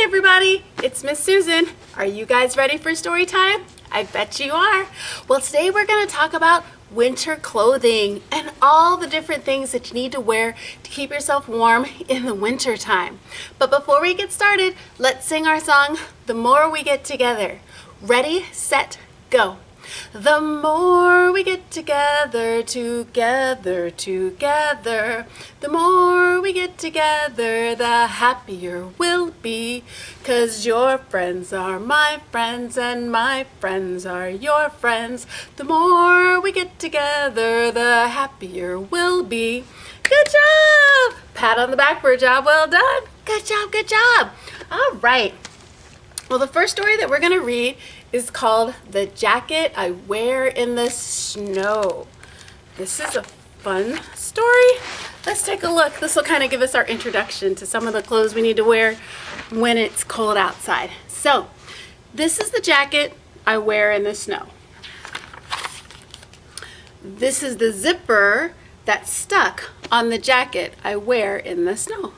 everybody, it's Miss Susan. Are you guys ready for story time? I bet you are. Well, today we're going to talk about winter clothing and all the different things that you need to wear to keep yourself warm in the winter time. But before we get started, let's sing our song, The More We Get Together. Ready, set, go. The more we get together, together, together, the more we get together, the happier we'll be. 'Cause your friends are my friends and my friends are your friends. The more we get together, the happier we'll be. Good job! Pat on the back for a job well done. Good job, good job. All right. Well, the first story that we're going to read is called The Jacket I Wear in the Snow. This is a fun story. Let's take a look. This will kind of give us our introduction to some of the clothes we need to wear when it's cold outside. So, this is the jacket I wear in the snow. This is the zipper that's stuck on the jacket I wear in the snow.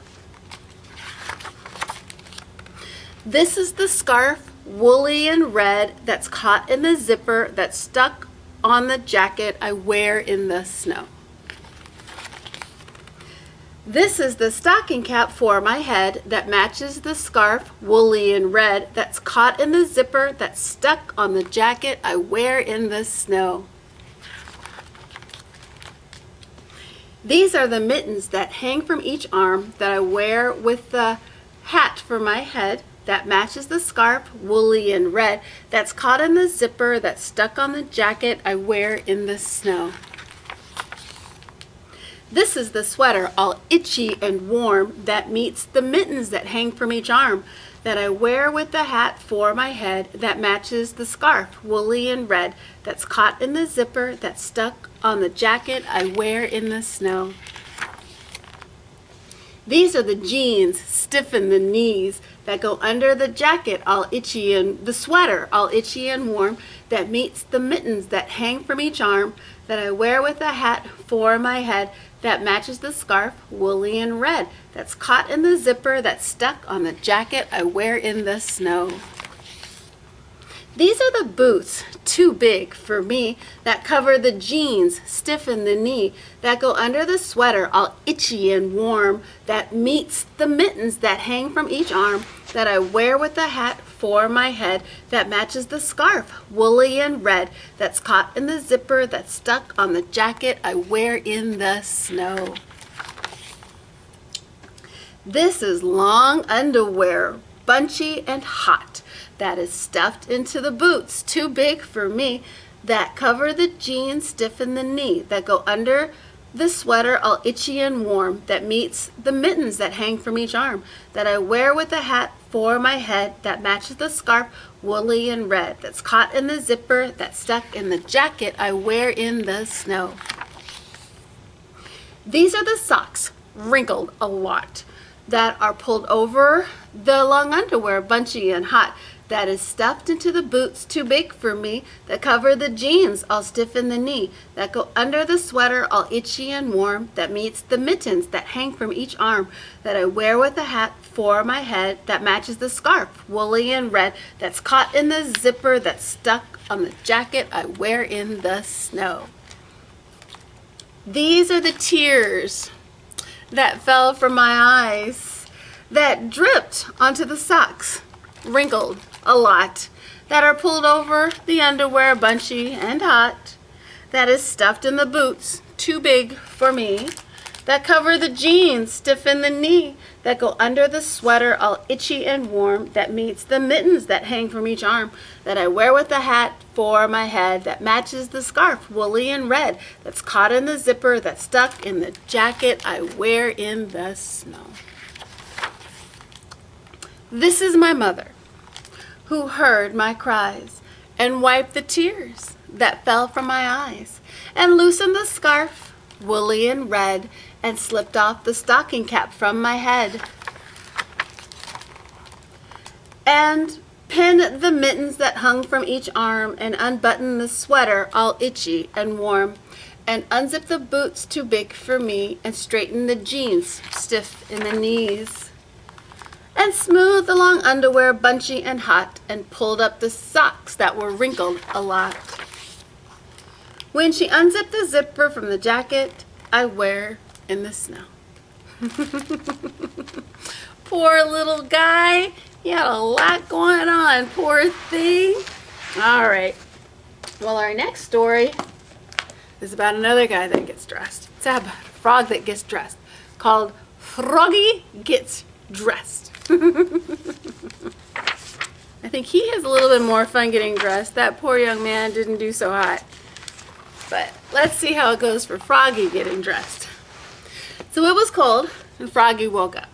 This is the scarf, woolly and red, that's caught in the zipper that's stuck on the jacket I wear in the snow. This is the stocking cap for my head that matches the scarf, woolly and red, that's caught in the zipper that's stuck on the jacket I wear in the snow. These are the mittens that hang from each arm that I wear with the hat for my head that matches the scarf, woolly and red, that's caught in the zipper that's stuck on the jacket I wear in the snow. This is the sweater all itchy and warm that meets the mittens that hang from each arm that I wear with the hat for my head that matches the scarf, woolly and red, that's caught in the zipper that's stuck on the jacket I wear in the snow. These are the jeans, stiff in the knees, that go under the jacket all itchy and the sweater all itchy and warm that meets the mittens that hang from each arm that I wear with a hat for my head that matches the scarf, woolly and red, that's caught in the zipper that's stuck on the jacket I wear in the snow. These are the boots, too big for me, that cover the jeans, stiff in the knee, that go under the sweater, all itchy and warm, that meets the mittens that hang from each arm, that I wear with the hat for my head, that matches the scarf, woolly and red, that's caught in the zipper that's stuck on the jacket I wear in the snow. This is long underwear, bunchy and hot, that is stuffed into the boots, too big for me, that cover the jeans, stiff in the knee, that go under the sweater all itchy and warm, that meets the mittens that hang from each arm, that I wear with a hat for my head that matches the scarf, woolly and red, that's caught in the zipper that's stuck in the jacket I wear in the snow. These are the socks, wrinkled a lot, that are pulled over the long underwear, bunchy and hot, that is stuffed into the boots, too big for me, that cover the jeans, all stiff in the knee, that go under the sweater, all itchy and warm, that meets the mittens that hang from each arm, that I wear with a hat for my head that matches the scarf, woolly and red, that's caught in the zipper that's stuck on the jacket I wear in the snow. These are the tears that fell from my eyes, that dripped onto the socks, wrinkled a lot, that are pulled over the underwear, bunchy and hot, that is stuffed in the boots, too big for me, that cover the jeans, stiff in the knee, that go under the sweater, all itchy and warm, that meets the mittens that hang from each arm, that I wear with a hat for my head that matches the scarf, woolly and red, that's caught in the zipper that's stuck in the jacket I wear in the snow. This is my mother, who heard my cries and wiped the tears that fell from my eyes, and loosened the scarf, woolly and red, and slipped off the stocking cap from my head, and pinned the mittens that hung from each arm, and unbuttoned the sweater all itchy and warm, and unzipped the boots too big for me, and straightened the jeans stiff in the knees. And and smoothed the long underwear bunchy and hot, and pulled up the socks that were wrinkled a lot. When she unzipped the zipper from the jacket I wear in the snow. Poor little guy. He had a lot going on, poor thing. All right. Well, our next story is about another guy that gets dressed. It's about a frog that gets dressed, called Froggy Gets Dressed. I think he has a little bit more fun getting dressed. That poor young man didn't do so hot. But let's see how it goes for Froggy getting dressed. So it was cold, and Froggy woke up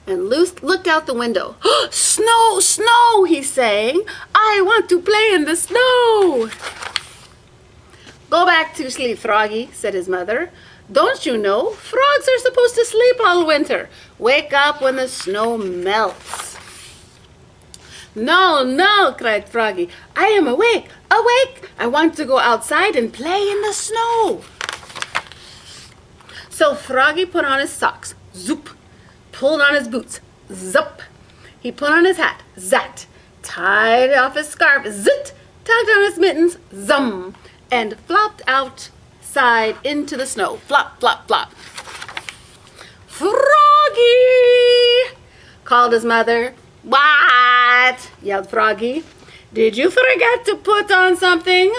and looked out the window. "Snow, snow," he sang. "I want to play in the snow." "Go back to sleep, Froggy," said his mother. "Don't you know, frogs are supposed to sleep all winter. Wake up when the snow melts." "No, no," cried Froggy. "I am awake, awake. I want to go outside and play in the snow." So Froggy put on his socks, zoop, pulled on his boots, zup. He put on his hat, zat, tied off his scarf, zit, tugged on his mittens, zum, and flopped outside into the snow, flop, flop, flop. "Froggy!" called his mother. "What?" yelled Froggy. "Did you forget to put on something?"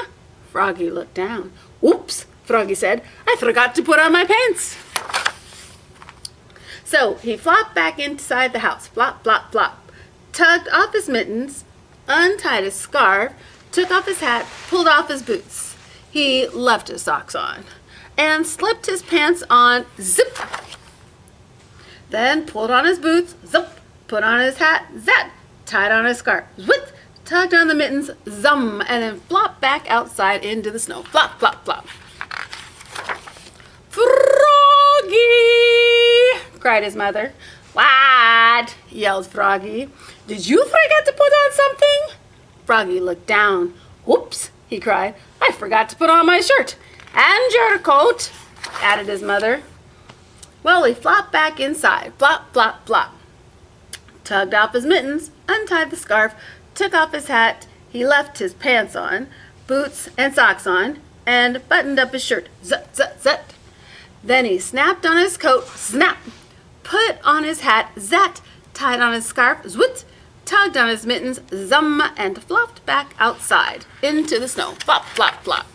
Froggy looked down. "Oops," Froggy said. "I forgot to put on my pants." So he flopped back inside the house, flop, flop, flop, tugged off his mittens, untied his scarf, took off his hat, pulled off his boots. He left his socks on and slipped his pants on, zip. Then pulled on his boots, zip, put on his hat, zat, tied on his scarf, zwit, tugged on the mittens, zum, and then flopped back outside into the snow, flop, flop, flop. "Froggy!" cried his mother. "What?" yelled Froggy. "Did you forget to put on something?" Froggy looked down. "Whoops!" he cried. "I forgot to put on my shirt." "And your coat," added his mother. Well, he flopped back inside, flop, flop, flop. Tugged off his mittens, untied the scarf, took off his hat. He left his pants on, boots and socks on, and buttoned up his shirt, zut, zut, zut. Then he snapped on his coat, snap, put on his hat, zat, tied on his scarf, zwit, tugged on his mittens, zum, and flopped back outside into the snow, flop, flop, flop.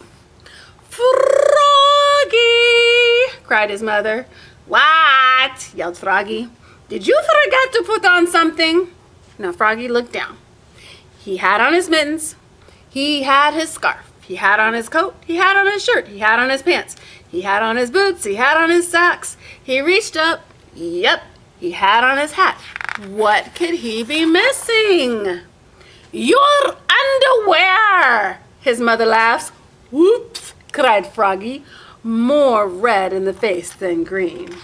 "Froggy!" cried his mother. "What?" yelled Froggy. "Did you forget to put on something?" Now Froggy looked down. He had on his mittens. He had his scarf. He had on his coat. He had on his shirt. He had on his pants. He had on his boots. He had on his socks. He reached up. Yep, he had on his hat. What could he be missing? "Your underwear!" his mother laughs. "Whoops!" cried Froggy, more red in the face than green.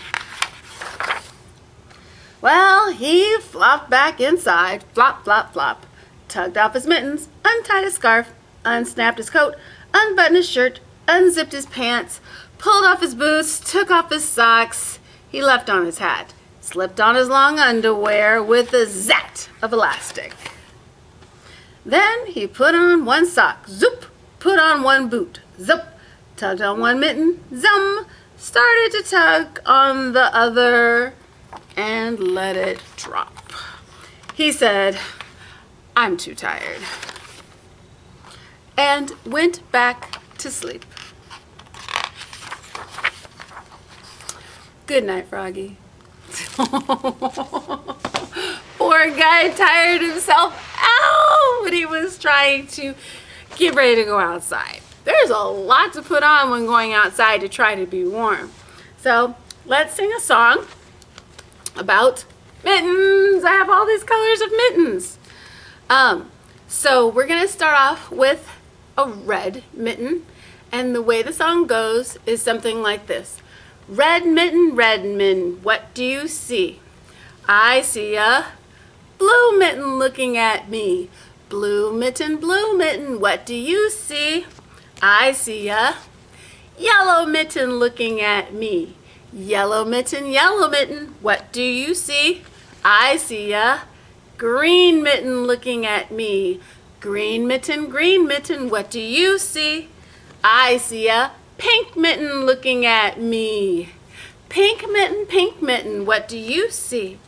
Well, he flopped back inside, flop, flop, flop, tugged off his mittens, untied his scarf, unsnapped his coat, unbuttoned his shirt, unzipped his pants, pulled off his boots, took off his socks. He left on his hat, slipped on his long underwear with a zat of elastic. Then he put on one sock, zoop, put on one boot, zup, tugged on one mitten, zum, started to tug on the other, and let it drop. He said, "I'm too tired," and went back to sleep. Good night, Froggy. Poor guy tired himself out when he was trying to get ready to go outside. There's a lot to put on when going outside to try to be warm. So let's sing a song about mittens. I have all these colors of mittens. So we're gonna start off with a red mitten, and the way the song goes is something like this. Red mitten, what do you see? I see a blue mitten looking at me. Blue mitten, what do you see? I see a yellow mitten looking at me. Yellow mitten, what do you see? I see a green mitten looking at me. Green mitten, what do you see? I see a pink mitten looking at me. Pink mitten, what do you see?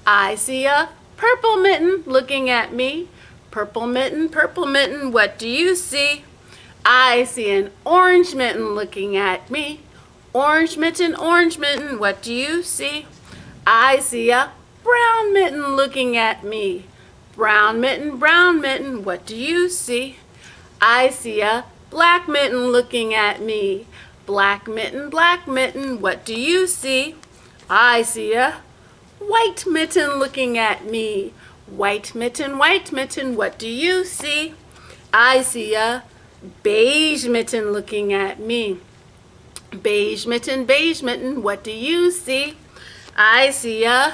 I see a purple mitten looking at me. Purple mitten, what do you see? I see an orange mitten looking at me. Orange mitten, what do you see? I see a brown mitten looking at me. Brown mitten, what do you see? I see a black mitten looking at me. Black mitten, what do you see? I see a white mitten looking at me. White mitten, what do you see? I see a beige mitten looking at me. Beige mitten, what do you see? I see a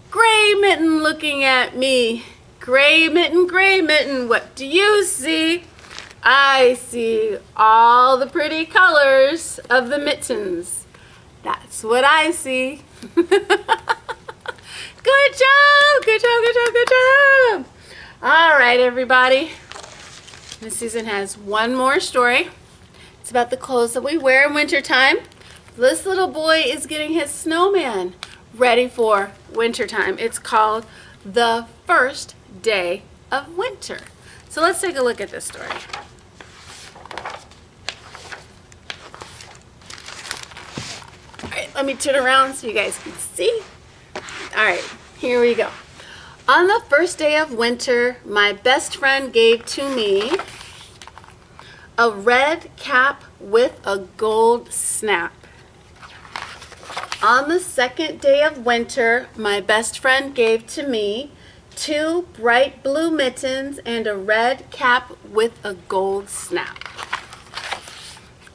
gray mitten looking at me. Gray mitten, what do you see? I see all the pretty colors of the mittens. That's what I see. Good job. All right, everybody. Miss Susan has one more story. It's about the clothes that we wear in wintertime. This little boy is getting his snowman ready for wintertime. It's called The First Day of Winter. So let's take a look at this story. All right, let me turn around so you guys can see. All right, here we go. On the first day of winter, my best friend gave to me a red cap with a gold snap. On the second day of winter, my best friend gave to me 2 bright blue mittens and a red cap with a gold snap.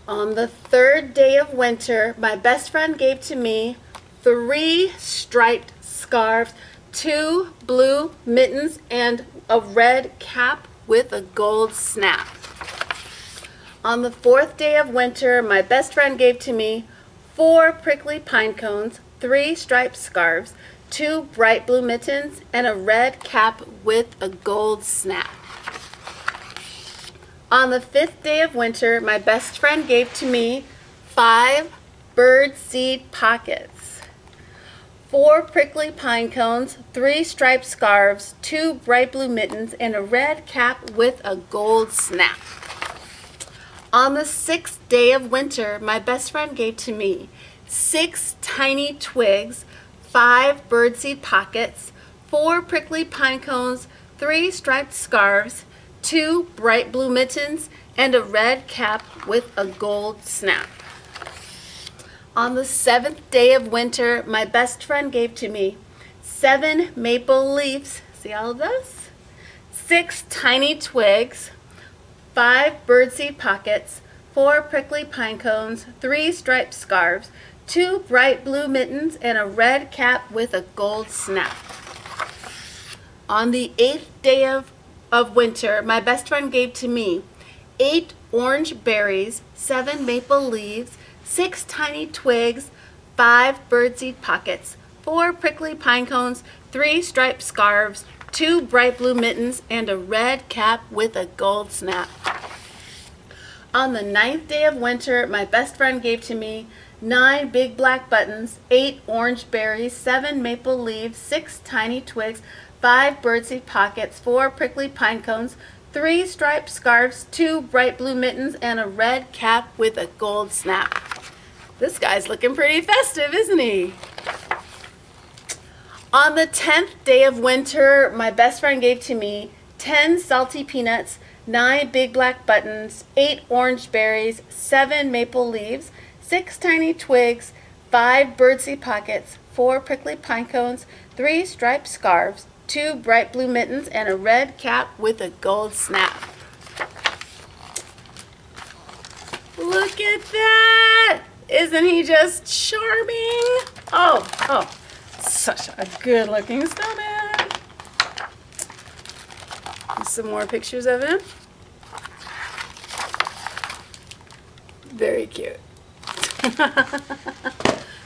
On the third day of winter, my best friend gave to me 3 striped scarves, 2 blue mittens, and a red cap with a gold snap. On the fourth day of winter, my best friend gave to me 4 prickly pine cones, 3 striped scarves, 2 bright blue mittens, and a red cap with a gold snap. On the fifth day of winter, my best friend gave to me 5 bird seed pockets, 4 prickly pine cones, 3 striped scarves, 2 bright blue mittens, and a red cap with a gold snap. On the 6th day of winter, my best friend gave to me 6 tiny twigs, 5 birdseed pockets, 4 prickly pine cones, 3 striped scarves, 2 bright blue mittens, and a red cap with a gold snap. On the 7th day of winter, my best friend gave to me 7 maple leaves, see all of those? 6 tiny twigs, 5 birdseed pockets, 4 prickly pine cones, 3 striped scarves, 2 bright blue mittens, and a red cap with a gold snap. On the 8th day of winter, my best friend gave to me 8 orange berries, 7 maple leaves, 6 tiny twigs, 5 birdseed pockets, 4 prickly pine cones, 3 striped scarves, 2 bright blue mittens, and a red cap with a gold snap. On the 9th day of winter, my best friend gave to me 9 big black buttons, 8 orange berries, 7 maple leaves, 6 tiny twigs, 5 birdseed pockets, 4 prickly pine cones, 3 striped scarves, 2 bright blue mittens, and a red cap with a gold snap. This guy's looking pretty festive, isn't he? On the 10th day of winter, my best friend gave to me 10 salty peanuts, 9 big black buttons, 8 orange berries, 7 maple leaves, 6 tiny twigs, 5 birdseed pockets, 4 prickly pine cones, 3 striped scarves, 2 bright blue mittens, and a red cap with a gold snap. Look at that! Isn't he just charming? Oh, such a good looking snowman. Some more pictures of him. Very cute.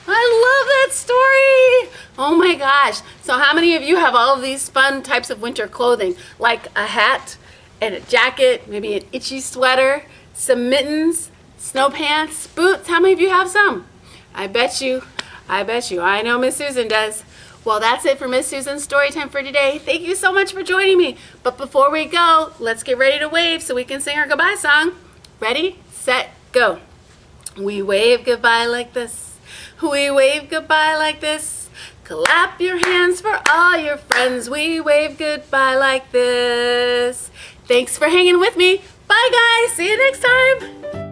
I love that story. Oh my gosh. So how many of you have all of these fun types of winter clothing? Like a hat and a jacket, maybe an itchy sweater, some mittens, snow pants, boots. How many of you have some? I bet you. I know Miss Susan does. Well, that's it for Miss Susan's story time for today. Thank you so much for joining me. But before we go, let's get ready to wave so we can sing our goodbye song. Ready, set, go. We wave goodbye like this. We wave goodbye like this. Clap your hands for all your friends. We wave goodbye like this. Thanks for hanging with me. Bye guys. See you next time.